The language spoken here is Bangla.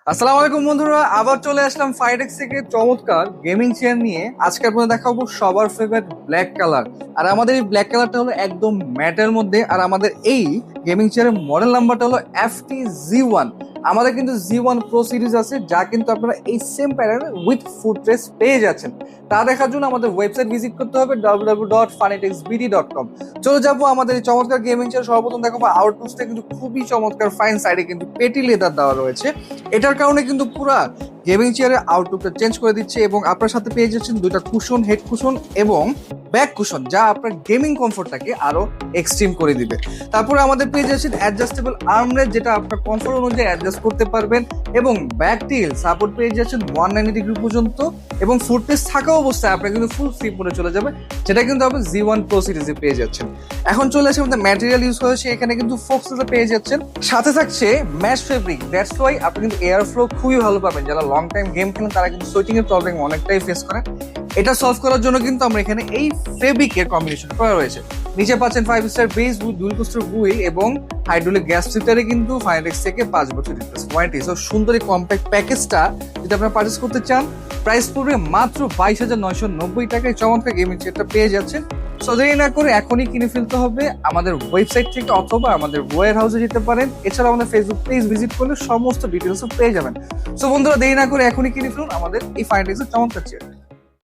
আসসালামু আলাইকুম বন্ধুরা, আবার চলে আসলাম ফাইটেক্স থেকে চমৎকার গেমিং চেয়ার নিয়ে। আজকে আপনাদের দেখাবো সবার ফেভারিট ব্ল্যাক কালার। আর আমাদের এই ব্ল্যাক কালারটা হলো একদম ম্যাটের মধ্যে। আর আমাদের এই গেমিং চেয়ারের মডেল নাম্বারটা হলো FT-Z1। আমাদের কিন্তু Z1 প্রো সিরিজ আছে, যা কিন্তু আপনারা এই সেম প্যাটার্ন উইথ ফুটরেস্ট পেয়ে যাচ্ছেন। তা দেখার জন্য আমাদের ওয়েবসাইট ভিজিট করতে হবে www.funitexbd.com। চলে যাবো আমাদের এই চমৎকার গেমিং চেয়ার। সর্বপ্রথম দেখাবো আউটলুকসটা কিন্তু খুবই চমৎকার, ফাইন। সাইডে কিন্তু পেটি লেদার দেওয়া রয়েছে। এটার কারণে কিন্তু পুরা গেমিং চেয়ারের আউটলুকটা চেঞ্জ করে দিচ্ছে। এবং আপনার সাথে পেয়ে যাচ্ছেন দুইটা কুশন, হেড কুশন এবং ব্যাক কুশন, যা আপনার গেমিং কমফোর্টটাকে আরো এক্সট্রিম করে দিবে। তারপরে আমাদের পেয়ে যাচ্ছেন অ্যাডজাস্টেবল আর্মরেস্ট, যেটা আপনার কমফোর্ট অনুযায়ী অ্যাডজাস্ট করতে পারবেন। এবং ব্যাক টিল সাপোর্ট পেয়ে যাচ্ছেন 190 ডিগ্রি পর্যন্ত। এবং ফুটরেস্ট থাকা অবস্থায় আপনার কিন্তু ফুল স্লিপ মোডে চলে যাবে, যেটা কিন্তু আপনি Z1 প্রো সিরিজে পেয়ে যাচ্ছেন। এখন চলে আসে আমাদের ম্যাটেরিয়াল ইউজ হয়েছে, এখানে কিন্তু ফোক্সে পেয়ে যাচ্ছেন, সাথে থাকছে ম্যাশ ফেব্রিক। দ্যাটস ওয়াই আপনি কিন্তু এয়ার ফ্লো খুবই ভালো পাবেন। যারা লং টাইম গেম খেলেন তারা কিন্তু সুইটিং এর প্রবলেম অনেকটাই ফেস করেন। এটা সলভ করার জন্য কিন্তু আমরা এখানে এই ফেব্রিকের কম্বিনেশন করা রয়েছে। নিচে পাচ্ছেন 5 star base with dual coaster wheel এবং হাইড্রোলিক গ্যাস ফিল্টারে কিন্তু ফাইনাটেক্স থেকে 5 বছর রিপ্লেস ওয়ারেন্টি। সো সুন্দর এই কম্প্যাক্ট প্যাকেজটা যদি আপনারা পারচেস করতে চান, প্রাইস পড়বে মাত্র 22,990 টাকায়। চমৎকার গেমিং চেয়ারটা পেয়ে যাচ্ছেন। সো দেরি না করে এখনই কিনে ফেলতে হবে আমাদের ওয়েবসাইট থেকে, অথবা আমাদের ওয়্যার হাউসে যেতে পারেন। এছাড়া আমাদের ফেসবুক পেজ ভিজিট করলে সমস্ত ডিটেলস পেয়ে যাবেন। সো বন্ধুরা, দেরি না করে এখনই কিনে ফেলুন আমাদের এই ফাইনাটেক্সের চমৎকার চেয়ার।